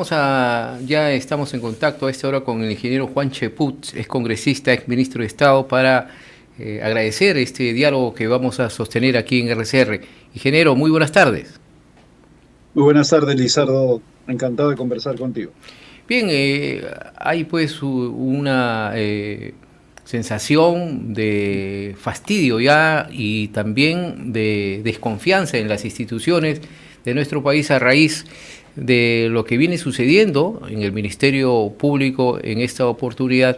Ya estamos en contacto a esta hora con el ingeniero Juan Cheput, es congresista, ex ministro de Estado, para agradecer este diálogo que vamos a sostener aquí en RCR. Ingeniero, muy buenas tardes. Muy buenas tardes, Lizardo. Encantado de conversar contigo. Bien, hay pues una sensación de fastidio ya y también de desconfianza en las instituciones de nuestro país a raíz de lo que viene sucediendo en el Ministerio Público en esta oportunidad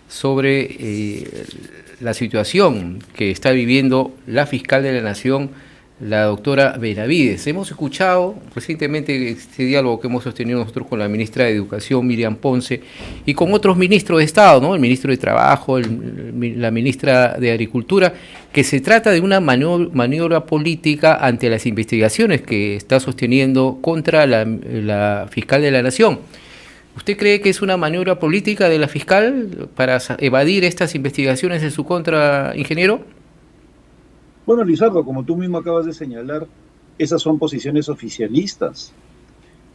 sobre la situación que está viviendo la fiscal de la Nación, la doctora Benavides. Hemos escuchado recientemente este diálogo que hemos sostenido nosotros con la ministra de Educación, Miriam Ponce, y con otros ministros de Estado, ¿no? El ministro de Trabajo, la ministra de Agricultura, que se trata de una maniobra política ante las investigaciones que está sosteniendo contra la fiscal de la Nación. ¿Usted cree que es una maniobra política de la fiscal para evadir estas investigaciones en su contra, ingeniero? Bueno, Lizardo, como tú mismo acabas de señalar, esas son posiciones oficialistas.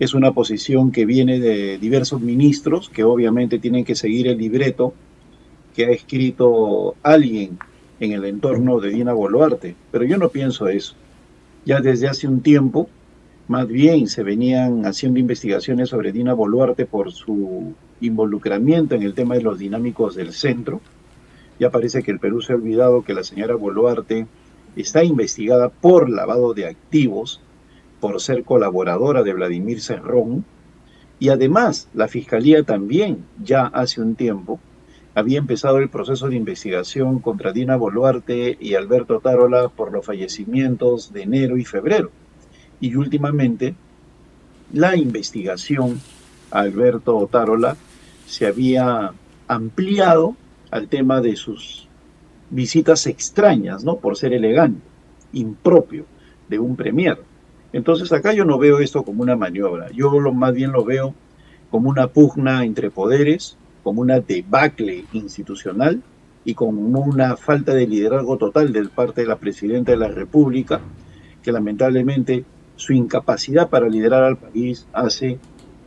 Es una posición que viene de diversos ministros que obviamente tienen que seguir el libreto que ha escrito alguien en el entorno de Dina Boluarte. Pero yo no pienso eso. Ya desde hace un tiempo, más bien se venían haciendo investigaciones sobre Dina Boluarte por su involucramiento en el tema de los dinámicos del centro. Ya parece que el Perú se ha olvidado que la señora Boluarte está investigada por lavado de activos, por ser colaboradora de Vladimir Cerrón, y además la Fiscalía también ya hace un tiempo había empezado el proceso de investigación contra Dina Boluarte y Alberto Tarola por los fallecimientos de enero y febrero. Y últimamente la investigación a Alberto Tarola se había ampliado al tema de sus visitas extrañas, ¿no? Por ser elegante, impropio de un premier. Entonces acá yo no veo esto como una maniobra, más bien lo veo como una pugna entre poderes, como una debacle institucional y como una falta de liderazgo total de parte de la presidenta de la República, que lamentablemente su incapacidad para liderar al país hace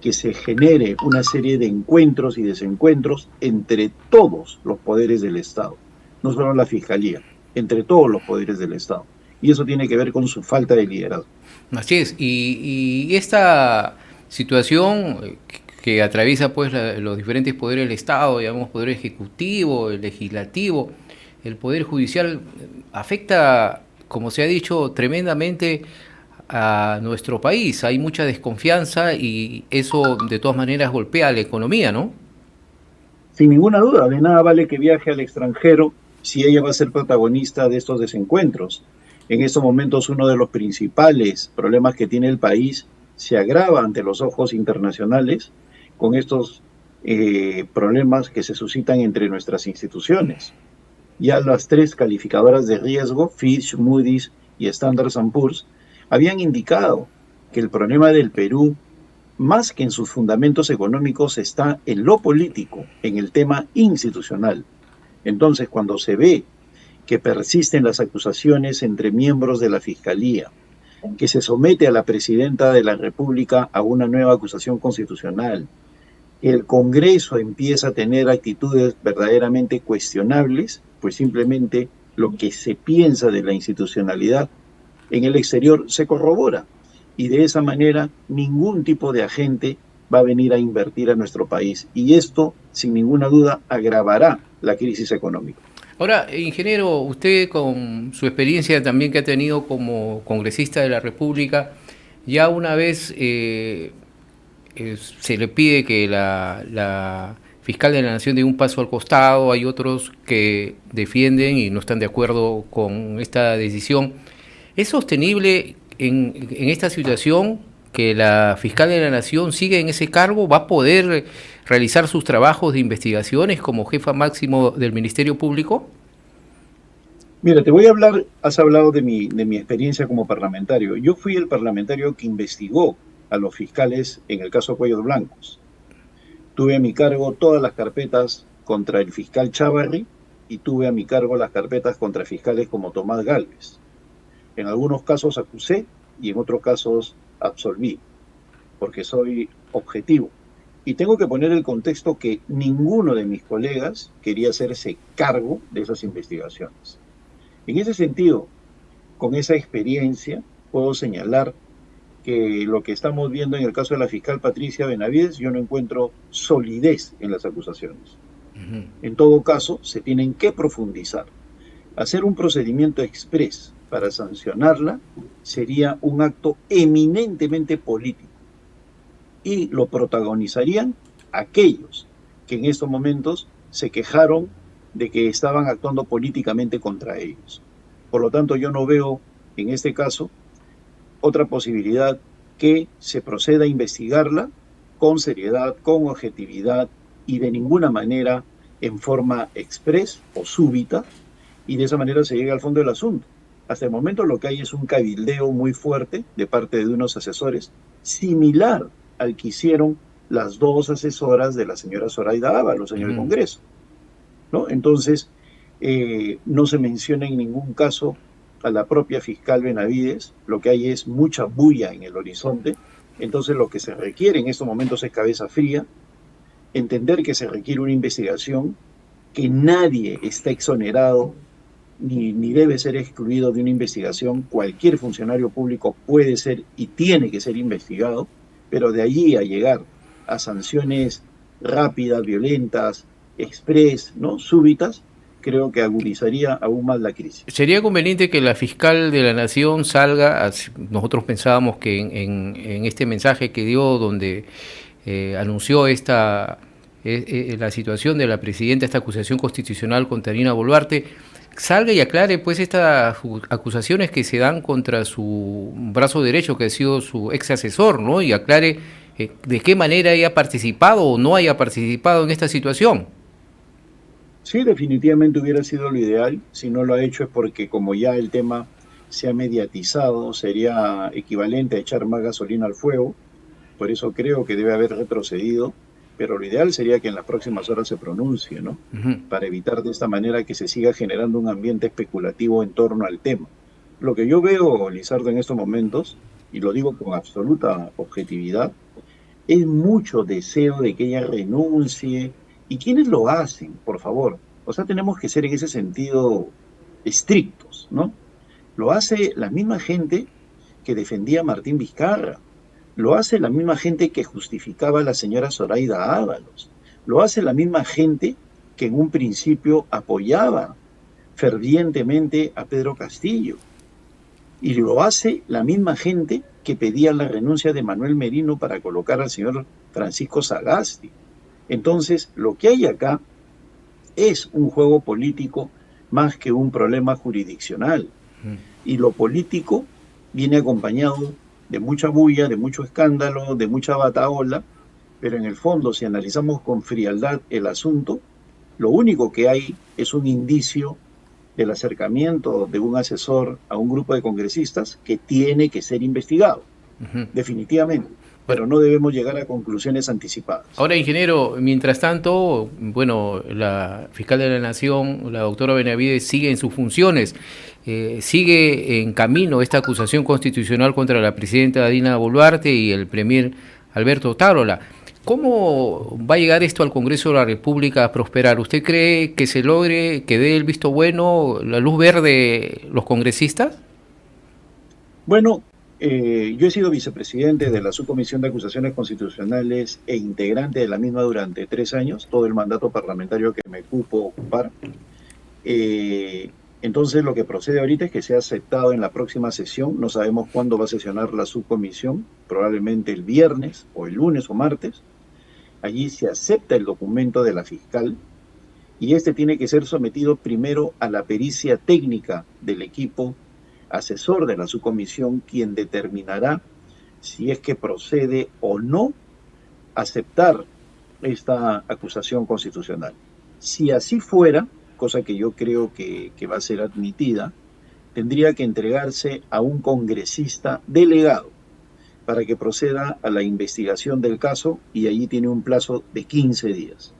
que se genere una serie de encuentros y desencuentros entre todos los poderes del Estado, no solo la Fiscalía, entre todos los poderes del Estado. Y eso tiene que ver con su falta de liderazgo. Así es, y esta situación que atraviesa pues los diferentes poderes del Estado, digamos, poder ejecutivo, el legislativo, el poder judicial, afecta, como se ha dicho, tremendamente a nuestro país. Hay mucha desconfianza y eso de todas maneras golpea a la economía, ¿no? Sin ninguna duda, de nada vale que viaje al extranjero si ella va a ser protagonista de estos desencuentros. En estos momentos uno de los principales problemas que tiene el país se agrava ante los ojos internacionales con estos problemas que se suscitan entre nuestras instituciones. Ya las tres calificadoras de riesgo, Fitch, Moody's y Standard Poor's, habían indicado que el problema del Perú, más que en sus fundamentos económicos, está en lo político, en el tema institucional. Entonces, cuando se ve que persisten las acusaciones entre miembros de la Fiscalía, que se somete a la presidenta de la República a una nueva acusación constitucional, que el Congreso empieza a tener actitudes verdaderamente cuestionables, pues simplemente lo que se piensa de la institucionalidad en el exterior se corrobora. Y de esa manera ningún tipo de agente va a venir a invertir a nuestro país. Y esto, sin ninguna duda, agravará la crisis económica. Ahora, ingeniero, usted con su experiencia también que ha tenido como congresista de la República, ya una vez se le pide que la fiscal de la Nación dé un paso al costado, hay otros que defienden y no están de acuerdo con esta decisión. ¿Es sostenible en esta situación que la fiscal de la Nación siga en ese cargo? ¿Va a poder realizar sus trabajos de investigaciones como jefa máximo del Ministerio Público? Mira, te voy a hablar, has hablado de mi experiencia como parlamentario. Yo fui el parlamentario que investigó a los fiscales en el caso Cuellos Blancos. Tuve a mi cargo todas las carpetas contra el fiscal Chávarri y tuve a mi cargo las carpetas contra fiscales como Tomás Gálvez. En algunos casos acusé y en otros casos absolví, porque soy objetivo. Y tengo que poner el contexto que ninguno de mis colegas quería hacerse cargo de esas investigaciones. En ese sentido, con esa experiencia, puedo señalar que lo que estamos viendo en el caso de la fiscal Patricia Benavides, yo no encuentro solidez en las acusaciones. En todo caso, se tienen que profundizar. Hacer un procedimiento exprés para sancionarla sería un acto eminentemente político y lo protagonizarían aquellos que en estos momentos se quejaron de que estaban actuando políticamente contra ellos. Por lo tanto, yo no veo en este caso otra posibilidad que se proceda a investigarla con seriedad, con objetividad y de ninguna manera en forma express o súbita, y de esa manera se llega al fondo del asunto. Hasta el momento lo que hay es un cabildeo muy fuerte de parte de unos asesores, similar al que hicieron las dos asesoras de la señora Zoraida Ábalos en el Congreso, ¿no? Entonces, no se menciona en ningún caso a la propia fiscal Benavides, lo que hay es mucha bulla en el horizonte. Entonces lo que se requiere en estos momentos es cabeza fría, entender que se requiere una investigación, que nadie está exonerado ni debe ser excluido de una investigación. Cualquier funcionario público puede ser y tiene que ser investigado, pero de allí a llegar a sanciones rápidas, violentas, express, ¿no?, súbitas, creo que agudizaría aún más la crisis. ¿Sería conveniente que la fiscal de la Nación salga? Nosotros pensábamos que en este mensaje que dio, donde anunció la situación de la presidenta, esta acusación constitucional contra Dina Boluarte, salga y aclare pues estas acusaciones que se dan contra su brazo derecho, que ha sido su ex asesor, ¿no? Y aclare de qué manera haya participado o no haya participado en esta situación. Sí, definitivamente hubiera sido lo ideal. Si no lo ha hecho es porque como ya el tema se ha mediatizado, sería equivalente a echar más gasolina al fuego. Por eso creo que debe haber retrocedido. Pero lo ideal sería que en las próximas horas se pronuncie, ¿no? Para evitar de esta manera que se siga generando un ambiente especulativo en torno al tema. Lo que yo veo, Lizardo, en estos momentos, y lo digo con absoluta objetividad, es mucho deseo de que ella renuncie. ¿Y quiénes lo hacen, por favor? O sea, tenemos que ser en ese sentido estrictos, ¿no? Lo hace la misma gente que defendía a Martín Vizcarra. Lo hace la misma gente que justificaba a la señora Zoraida Ábalos. Lo hace la misma gente que en un principio apoyaba fervientemente a Pedro Castillo. Y lo hace la misma gente que pedía la renuncia de Manuel Merino para colocar al señor Francisco Sagasti. Entonces, lo que hay acá es un juego político más que un problema jurisdiccional. Y lo político viene acompañado de mucha bulla, de mucho escándalo, de mucha batahola, pero en el fondo, si analizamos con frialdad el asunto, lo único que hay es un indicio del acercamiento de un asesor a un grupo de congresistas que tiene que ser investigado, definitivamente, pero no debemos llegar a conclusiones anticipadas. Ahora, ingeniero, mientras tanto, bueno, la fiscal de la Nación, la doctora Benavides, sigue en sus funciones, sigue en camino esta acusación constitucional contra la presidenta Dina Boluarte y el premier Alberto Otárola. ¿Cómo va a llegar esto al Congreso de la República a prosperar? ¿Usted cree que se logre, que dé el visto bueno, la luz verde los congresistas? Bueno, yo he sido vicepresidente de la Subcomisión de Acusaciones Constitucionales e integrante de la misma durante 3 años, todo el mandato parlamentario que me cupo ocupar. Entonces lo que procede ahorita es que sea aceptado en la próxima sesión. No sabemos cuándo va a sesionar la subcomisión, probablemente el viernes o el lunes o martes. Allí se acepta el documento de la fiscal y este tiene que ser sometido primero a la pericia técnica del equipo asesor de la subcomisión, quien determinará si es que procede o no aceptar esta acusación constitucional. Si así fuera, cosa que yo creo que va a ser admitida, tendría que entregarse a un congresista delegado para que proceda a la investigación del caso y allí tiene un plazo de 15 días.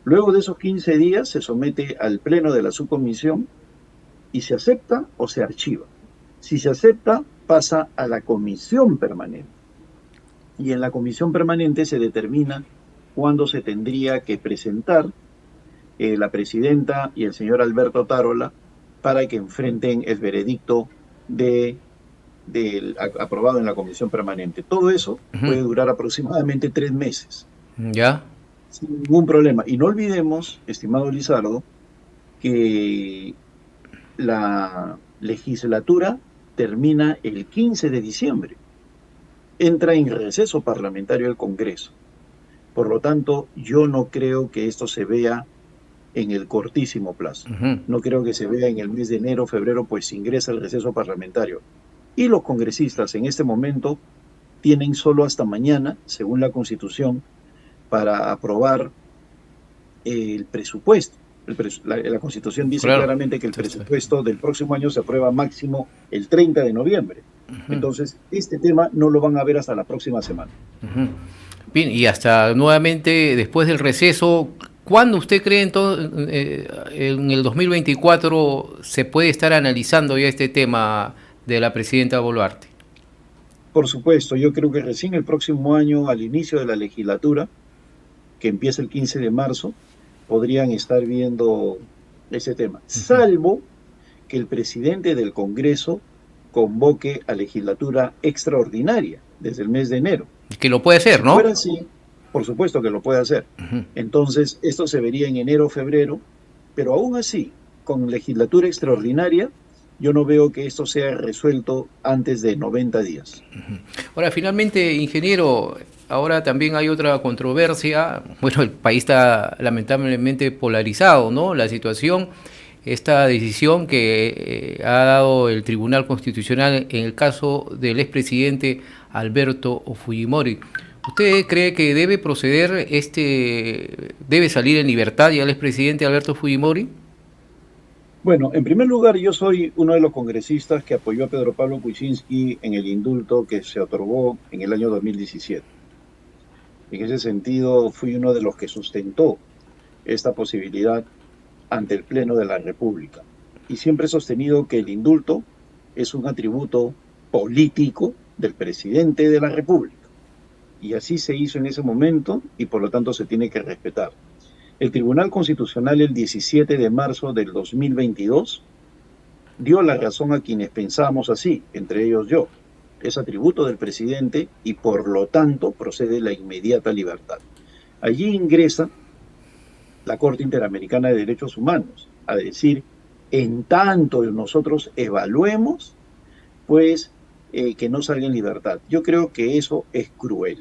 Luego de esos 15 días se somete al pleno de la subcomisión y se acepta o se archiva. Si se acepta, pasa a la comisión permanente. y en la comisión permanente se determina cuándo se tendría que presentar la presidenta y el señor Alberto Tarola para que enfrenten el veredicto aprobado en la comisión permanente. Todo eso puede durar aproximadamente 3 meses. ¿Ya? Sin ningún problema. Y no olvidemos, estimado Lizardo, que la legislatura termina el 15 de diciembre. Entra en receso parlamentario el Congreso. Por lo tanto, yo no creo que esto se vea en el cortísimo plazo. No creo que se vea en el mes de enero, febrero, pues ingresa el receso parlamentario. Y los congresistas en este momento tienen solo hasta mañana, según la Constitución, para aprobar el presupuesto. La Constitución dice claramente que el presupuesto del próximo año se aprueba máximo el 30 de noviembre. Entonces, este tema no lo van a ver hasta la próxima semana. Bien, y hasta nuevamente después del receso, ¿cuándo usted cree entonces, en el 2024 se puede estar analizando ya este tema de la presidenta Boluarte? Por supuesto, yo creo que recién el próximo año, al inicio de la legislatura, que empieza el 15 de marzo, podrían estar viendo ese tema, salvo que el presidente del Congreso convoque a legislatura extraordinaria desde el mes de enero. Que lo puede hacer, ¿no? Si fuera así, por supuesto que lo puede hacer. Entonces, esto se vería en enero o febrero, pero aún así, con legislatura extraordinaria, yo no veo que esto sea resuelto antes de 90 días. Ahora, finalmente, ingeniero, ahora también hay otra controversia. Bueno, el país está lamentablemente polarizado, ¿no? La situación, esta decisión que ha dado el Tribunal Constitucional en el caso del expresidente Alberto Fujimori. ¿Usted cree que debe proceder, debe salir en libertad ya el expresidente Alberto Fujimori? Bueno, en primer lugar, yo soy uno de los congresistas que apoyó a Pedro Pablo Kuczynski en el indulto que se otorgó en el año 2017. En ese sentido, fui uno de los que sustentó esta posibilidad ante el Pleno de la República. Y siempre he sostenido que el indulto es un atributo político del presidente de la República. Y así se hizo en ese momento y por lo tanto se tiene que respetar. El Tribunal Constitucional el 17 de marzo del 2022 dio la razón a quienes pensábamos así, entre ellos yo. Es atributo del presidente y por lo tanto procede la inmediata libertad. Allí ingresa la Corte Interamericana de Derechos Humanos a decir, en tanto nosotros evaluemos, pues que no salga en libertad. Yo creo que eso es cruel.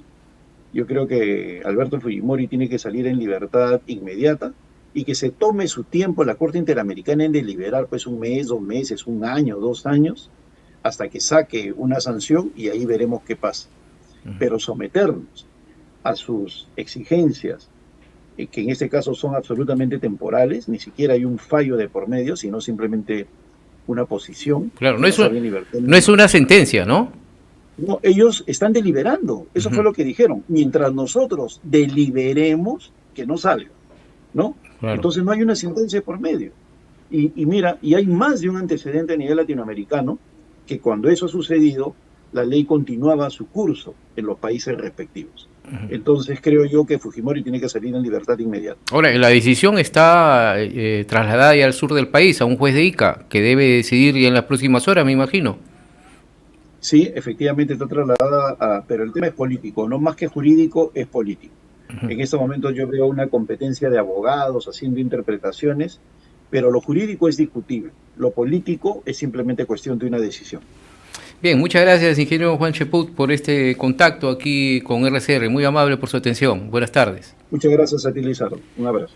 Yo creo que Alberto Fujimori tiene que salir en libertad inmediata y que se tome su tiempo la Corte Interamericana en deliberar pues 1 mes, 2 meses, 1 año, 2 años, hasta que saque una sanción y ahí veremos qué pasa. Pero someternos a sus exigencias, que en este caso son absolutamente temporales, ni siquiera hay un fallo de por medio, sino simplemente una posición. Claro, no es una sentencia, ¿no? No, ellos están deliberando, eso fue lo que dijeron. Mientras nosotros deliberemos, que no salga, ¿no? Claro. Entonces no hay una sentencia por medio. Y mira, y hay más de un antecedente a nivel latinoamericano, que cuando eso ha sucedido, la ley continuaba su curso en los países respectivos. Entonces creo yo que Fujimori tiene que salir en libertad inmediata. Ahora, la decisión está trasladada ya al sur del país, a un juez de Ica, que debe decidir ya en las próximas horas, me imagino. Sí, efectivamente está trasladada, pero el tema es político, no más que jurídico, es político. En este momento yo veo una competencia de abogados haciendo interpretaciones, pero lo jurídico es discutible, lo político es simplemente cuestión de una decisión. Bien, muchas gracias, ingeniero Juan Cheput, por este contacto aquí con RCR. Muy amable por su atención. Buenas tardes. Muchas gracias a ti, Lizardo. Un abrazo.